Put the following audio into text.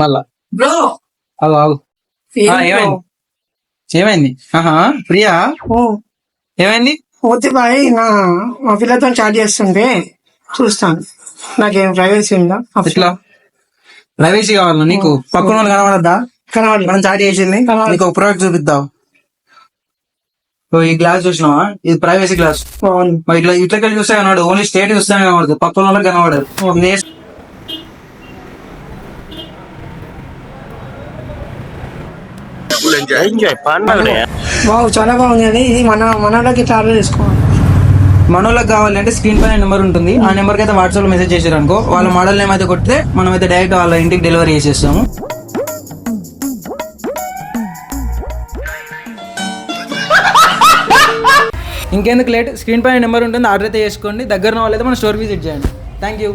మళ్ళా బ్రో ఆగు ఆగు. ఏమైంది ఏమైంది? ప్రియా ఏమైంది? పోతే బాయ్ మా పిల్లతో చాట్ చేస్తుంటే చూస్తాను. నాకేం ప్రైవసీ ఉందా? ఇట్లా ప్రైవసీ కావాలా నీకు? పక్కన వాళ్ళు కనబడద్దా? కనబడలేదు. మనం చాట్ చేసింది నీకు ఒక ప్రోడక్ట్ చూపిద్దాం. ఈ గ్లాస్ చూసినావా? ఇది ప్రైవసీ గ్లాస్. అవును. మరి ఇట్లా ఇట్లకెళ్ళి చూస్తే కనబడదు, ఓన్లీ స్టేట్ చూస్తే కనబడదు, పక్కన వాళ్ళకి కనబడదు. వావ్, చాలా బాగుంది. అది ఇది మనలోకి ఇట్లా ఆర్డర్ చేసుకోవాలి. మనోళ్ళకి కావాలంటే స్క్రీన్ పైన నెంబర్ ఉంటుంది, ఆ నెంబర్ కి అయితే వాట్సాప్ లో మెసేజ్ చేశారు అనుకో, వాళ్ళ మోడల్ నేమ్ అయితే కొడితే మనం అయితే డైరెక్ట్ వాళ్ళ ఇంటికి డెలివరీ చేసేస్తాము. ఇంకెందుకు లేట్, స్క్రీన్ పైన నెంబర్ ఉంటుంది, ఆర్డర్ అయితే చేసుకోండి. దగ్గర వాళ్ళైతే మన స్టోర్ విజిట్ చేయండి. Thank you.